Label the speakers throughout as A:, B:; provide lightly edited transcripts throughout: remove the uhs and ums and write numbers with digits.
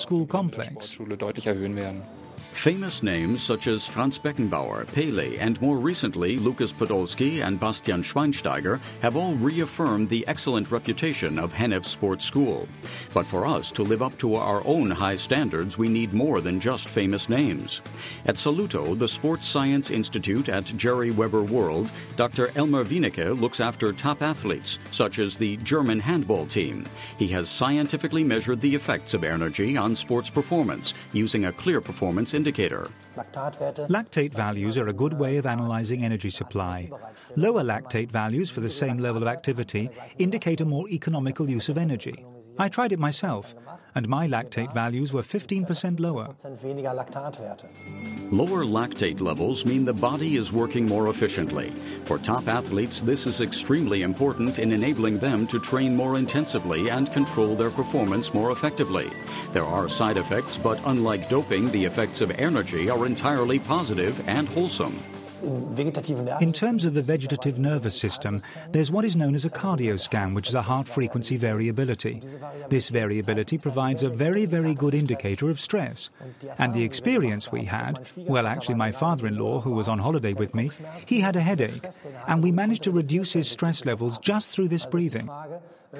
A: school complex.
B: Famous names such as Franz Beckenbauer, Pele, and more recently Lukas Podolski and Bastian Schweinsteiger have all reaffirmed the excellent reputation of Hennef Sports School. But for us to live up to our own high standards, we need more than just famous names. At Saluto, the Sports Science Institute at Jerry Weber World, Dr. Elmar Wienicke looks after top athletes, such as the German handball team. He has scientifically measured the effects of Airnergy on sports performance using a clear performance indicator.
A: Lactate values are a good way of analyzing energy supply. Lower lactate values for the same level of activity indicate a more economical use of energy. I tried it myself, and my lactate values were 15% lower.
B: Lower lactate levels mean the body is working more efficiently. For top athletes, this is extremely important in enabling them to train more intensively and control their performance more effectively. There are side effects, but unlike doping, the effects of Airnergy are entirely positive and wholesome.
A: In terms of the vegetative nervous system, there's what is known as a cardioscan, which is a heart frequency variability. This variability provides a very, very good indicator of stress. And the experience we had, well, actually my father-in-law, who was on holiday with me, he had a headache, and we managed to reduce his stress levels just through this breathing.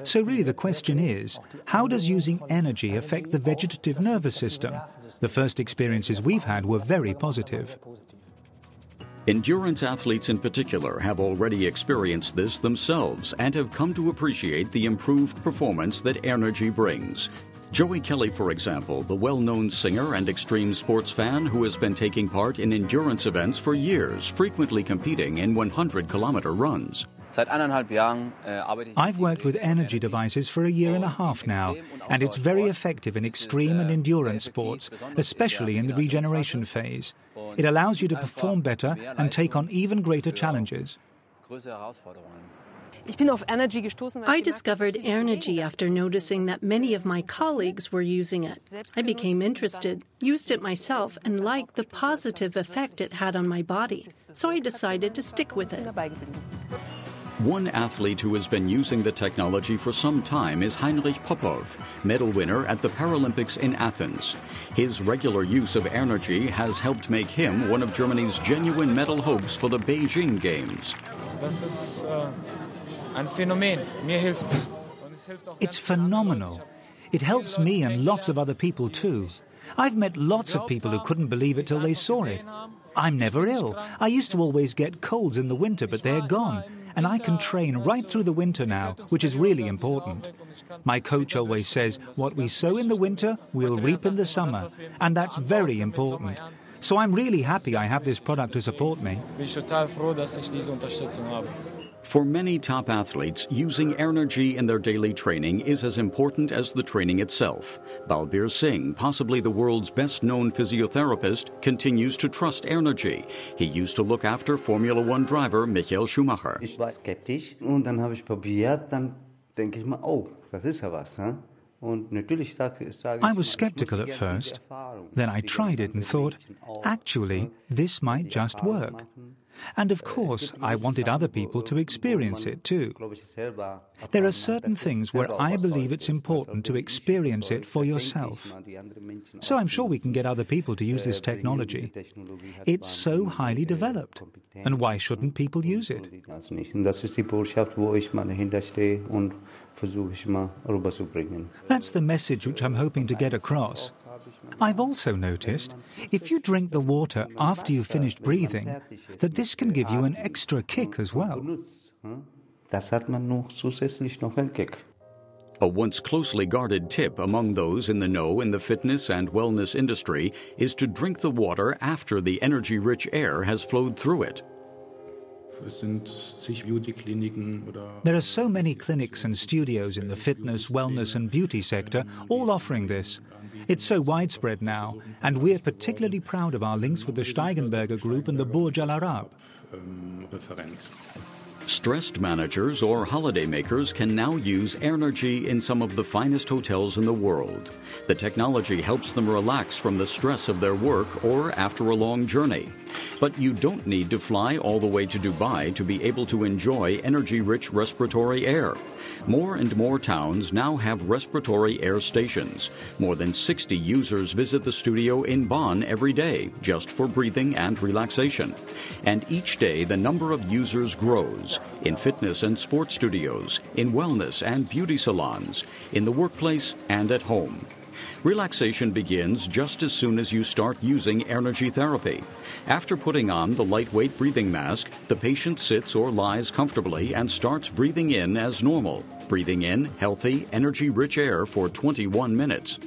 A: So really the question is, how does using energy affect the vegetative nervous system? The first experiences we've had were very positive.
B: Endurance athletes in particular have already experienced this themselves and have come to appreciate the improved performance that Airnergy brings. Joey Kelly, for example, the well-known singer and extreme sports fan who has been taking part in endurance events for years, frequently competing in 100-kilometer runs.
A: I've worked with energy devices for a year and a half now, and it's very effective in extreme and endurance sports, especially in the regeneration phase. It allows you to perform better and take on even greater challenges.
C: I discovered Airnergy after noticing that many of my colleagues were using it. I became interested, used it myself, and liked the positive effect it had on my body. So I decided to stick with it.
B: One athlete who has been using the technology for some time is Heinrich Popov, medal winner at the Paralympics in Athens. His regular use of Airnergy has helped make him one of Germany's genuine medal hopes for the Beijing Games.
A: It's phenomenal. It helps me and lots of other people too. I've met lots of people who couldn't believe it till they saw it. I'm never ill. I used to always get colds in the winter, but they're gone. And I can train right through the winter now, which is really important. My coach always says, what we sow in the winter, we'll reap in the summer. And that's very important. So I'm really happy I have this product to support me.
B: For many top athletes, using Airnergy in their daily training is as important as the training itself. Balbir Singh, possibly the world's best-known physiotherapist, continues to trust Airnergy. He used to look after Formula One driver Michael Schumacher.
D: Ich war skeptisch und dann habe ich probiert, dann denke ich mal, oh, das ist ja was, ne?
A: I was skeptical at first. Then I tried it and thought, actually, this might just work. And of course, I wanted other people to experience it too. There are certain things where I believe it's important to experience it for yourself. So I'm sure we can get other people to use this technology. It's so highly developed. And why shouldn't people use it? That's the message which I'm hoping to get across. I've also noticed, if you drink the water after you've finished breathing, that this can give you an extra kick as well.
B: A once closely guarded tip among those in the know in the fitness and wellness industry is to drink the water after the energy-rich air has flowed through it.
A: There are so many clinics and studios in the fitness, wellness and beauty sector all offering this. It's so widespread now, and we're particularly proud of our links with the Steigenberger Group and the Burj Al Arab.
B: Stressed managers or holidaymakers can now use Airnergy in some of the finest hotels in the world. The technology helps them relax from the stress of their work or after a long journey. But you don't need to fly all the way to Dubai to be able to enjoy energy-rich respiratory air. More and more towns now have respiratory air stations. More than 60 users visit the studio in Bonn every day, just for breathing and relaxation. And each day the number of users grows, in fitness and sports studios, in wellness and beauty salons, in the workplace and at home. Relaxation begins just as soon as you start using Airnergy therapy. After putting on the lightweight breathing mask, the patient sits or lies comfortably and starts breathing in as normal. Breathing in healthy, energy-rich air for 21 minutes.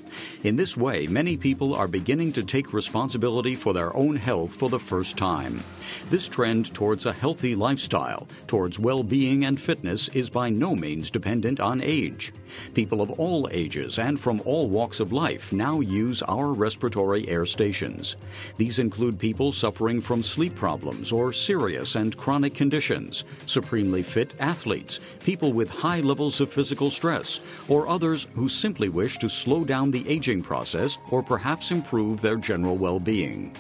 B: In this way, many people are beginning to take responsibility for their own health for the first time. This trend towards a healthy lifestyle, towards well-being and fitness, is by no means dependent on age. People of all ages and from all walks of life now use our respiratory air stations. These include people suffering from sleep problems or serious and chronic conditions, supremely fit athletes, people with high levels of physical stress, or others who simply wish to slow down the aging process or perhaps improve their general well-being.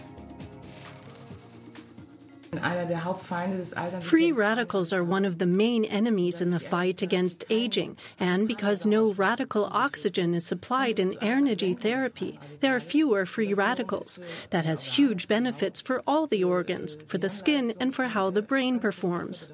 C: Free radicals are one of the main enemies in the fight against aging, and because no radical oxygen is supplied in Airnergy therapy, there are fewer free radicals. That has huge benefits for all the organs, for the skin, and for how the brain performs.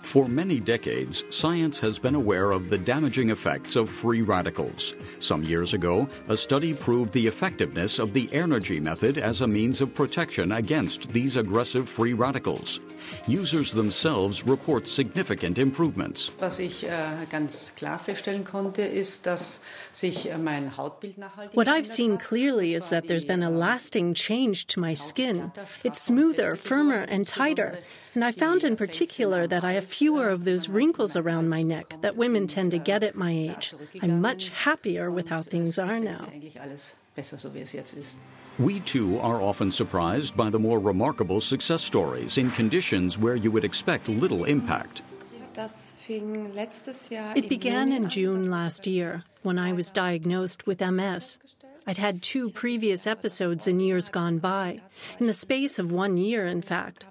B: For many decades, science has been aware of the damaging effects of free radicals. Some years ago, a study proved the effectiveness of the Airnergy method as a means of protection against these aggressive free radicals. Users themselves report significant improvements.
E: Was ich ganz klar feststellen konnte, ist, dass sich mein Hautbild nachhaltig.
C: What I've seen clearly is that there's been a lasting change to my skin. It's smoother, firmer, and tighter. And I found in particular that I have fewer of those wrinkles around my neck that women tend to get at my age. I'm much happier with how things are now.
B: We too are often surprised by the more remarkable success stories in conditions where you would expect little impact.
C: It began in June last year, when I was diagnosed with MS. I'd had 2 previous episodes in years gone by, in the space of 1 year, in fact.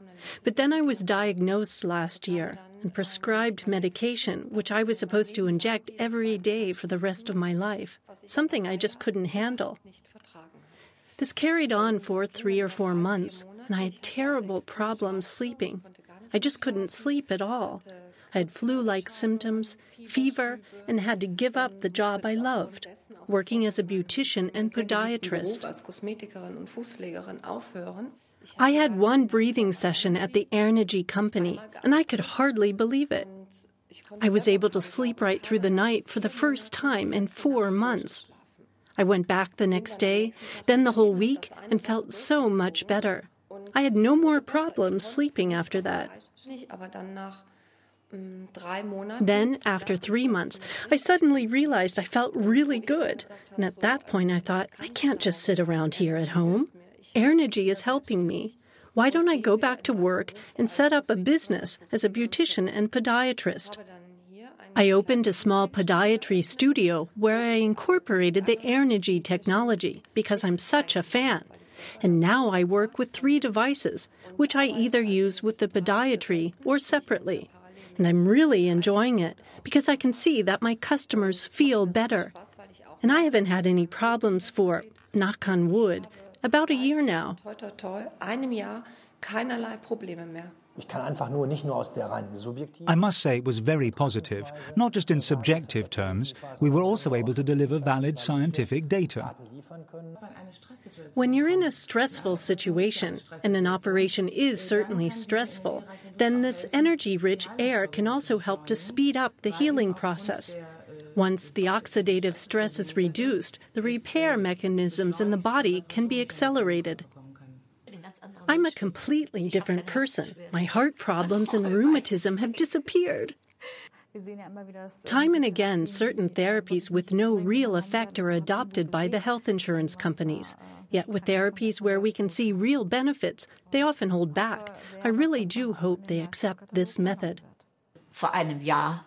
C: But then I was diagnosed last year and prescribed medication, which I was supposed to inject every day for the rest of my life, something I just couldn't handle. This carried on for 3 or 4 months, and I had terrible problems sleeping. I just couldn't sleep at all. I had flu-like symptoms, fever, and had to give up the job I loved, working as a beautician and podiatrist. I had 1 breathing session at the Airnergy company, and I could hardly believe it. I was able to sleep right through the night for the first time in 4 months. I went back the next day, then the whole week, and felt so much better. I had no more problems sleeping after that. Then, after 3 months, I suddenly realized I felt really good. And at that point I thought, I can't just sit around here at home. Airnergy is helping me. Why don't I go back to work and set up a business as a beautician and podiatrist? I opened a small podiatry studio where I incorporated the Airnergy technology because I'm such a fan. And now I work with 3 devices, which I either use with the podiatry or separately. And I'm really enjoying it because I can see that my customers feel better. And I haven't had any problems for, knock on wood, about a year now.
A: I must say it was very positive, not just in subjective terms. We were also able to deliver valid scientific data.
C: When you're in a stressful situation, and an operation is certainly stressful, then this energy-rich air can also help to speed up the healing process. Once the oxidative stress is reduced, the repair mechanisms in the body can be accelerated. I'm a completely different person. My heart problems and rheumatism have disappeared. Time and again, certain therapies with no real effect are adopted by the health insurance companies. Yet with therapies where we can see real benefits, they often hold back. I really do hope they accept this method.
F: Vor einem Jahr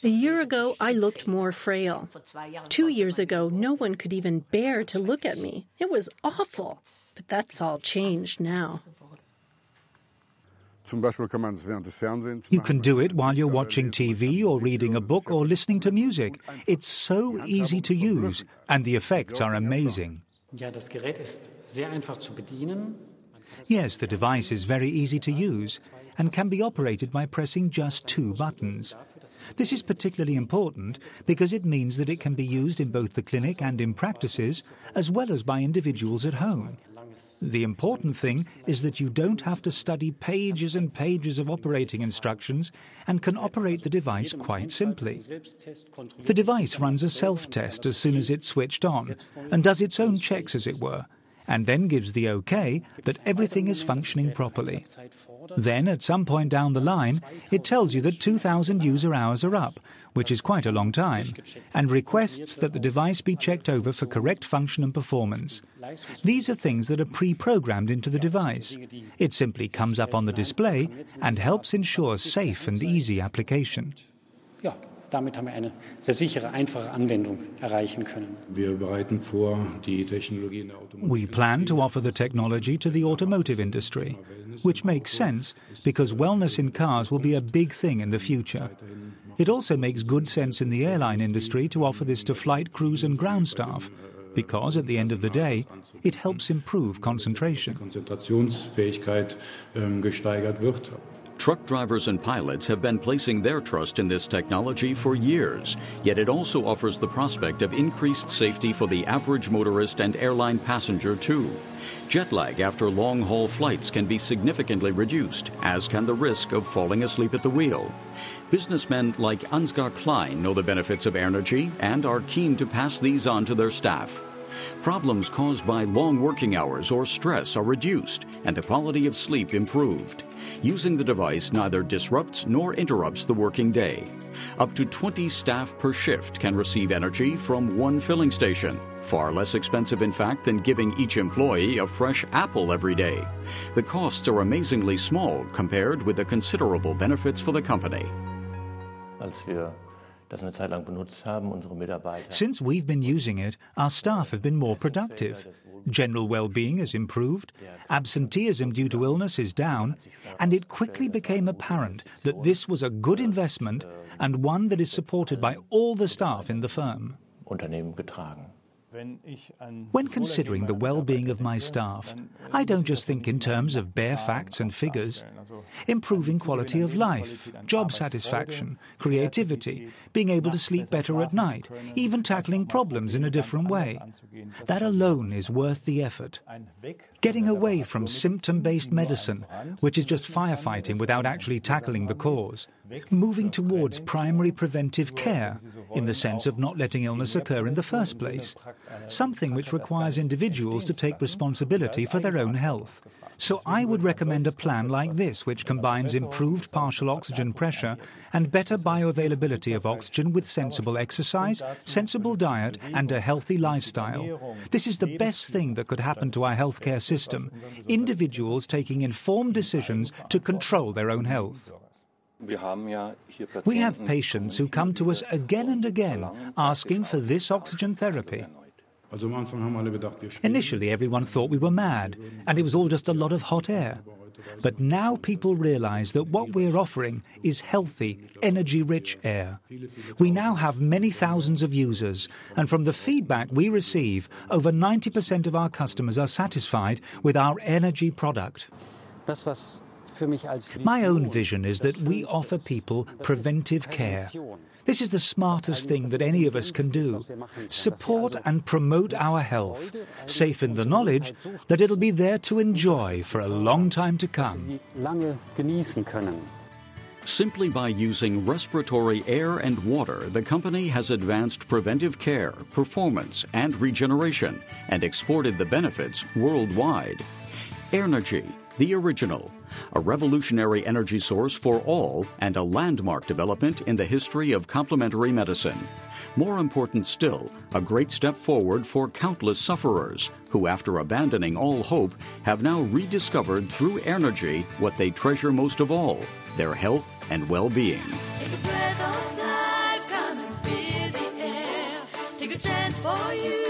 C: A year ago, I looked more frail. 2 years ago, no one could even bear to look at me. It was awful. But that's all changed now.
A: You can do it while you're watching TV or reading a book or listening to music. It's so easy to use, and the effects are amazing. Yes, the device is very easy to use and can be operated by pressing just 2 buttons. This is particularly important because it means that it can be used in both the clinic and in practices, as well as by individuals at home. The important thing is that you don't have to study pages and pages of operating instructions and can operate the device quite simply. The device runs a self-test as soon as it's switched on and does its own checks, as it were, and then gives the OK that everything is functioning properly. Then, at some point down the line, it tells you that 2,000 user hours are up, which is quite a long time, and requests that the device be checked over for correct function and performance. These are things that are pre-programmed into the device. It simply comes up on the display and helps ensure safe and easy application.
F: Damit haben wir eine sehr sichere, einfache Anwendung erreichen können.
A: We plan to offer the technology to the automotive industry, which makes sense because wellness in cars will be a big thing in the future. It also makes good sense in the airline industry to offer this to flight crews and ground staff, because at the end of the day, it helps improve concentration.
B: Truck drivers and pilots have been placing their trust in this technology for years, yet it also offers the prospect of increased safety for the average motorist and airline passenger too. Jet lag after long-haul flights can be significantly reduced, as can the risk of falling asleep at the wheel. Businessmen like Ansgar Klein know the benefits of Airnergy and are keen to pass these on to their staff. Problems caused by long working hours or stress are reduced and the quality of sleep improved. Using the device neither disrupts nor interrupts the working day. Up to 20 staff per shift can receive energy from one filling station. Far less expensive, in fact, than giving each employee a fresh apple every day. The costs are amazingly small compared with the considerable benefits for the company.
A: Since we've been using it, our staff have been more productive. General well-being has improved, absenteeism due to illness is down, and it quickly became apparent that this was a good investment and one that is supported by all the staff in the firm. When considering the well-being of my staff, I don't just think in terms of bare facts and figures. Improving quality of life, job satisfaction, creativity, being able to sleep better at night, even tackling problems in a different way. That alone is worth the effort. Getting away from symptom-based medicine, which is just firefighting without actually tackling the cause. Moving towards primary preventive care, in the sense of not letting illness occur in the first place. Something which requires individuals to take responsibility for their own health. So I would recommend a plan like this, which combines improved partial oxygen pressure and better bioavailability of oxygen with sensible exercise, sensible diet and a healthy lifestyle. This is the best thing that could happen to our healthcare system. Individuals taking informed decisions to control their own health. We have patients who come to us again and again asking for this oxygen therapy. Initially, everyone thought we were mad, and it was all just a lot of hot air. But now people realize that what we're offering is healthy, energy-rich air. We now have many thousands of users, and from the feedback we receive, over 90% of our customers are satisfied with our Airnergy product. My own vision is that we offer people preventive care. This is the smartest thing that any of us can do. Support and promote our health, safe in the knowledge that it'll be there to enjoy for a long time to come.
B: Simply by using respiratory air and water, the company has advanced preventive care, performance, and regeneration, and exported the benefits worldwide. Airnergy, the original, a revolutionary energy source for all and a landmark development in the history of complementary medicine. More important still, a great step forward for countless sufferers who, after abandoning all hope, have now rediscovered through Airnergy what they treasure most of all, their health and well-being.
G: for you.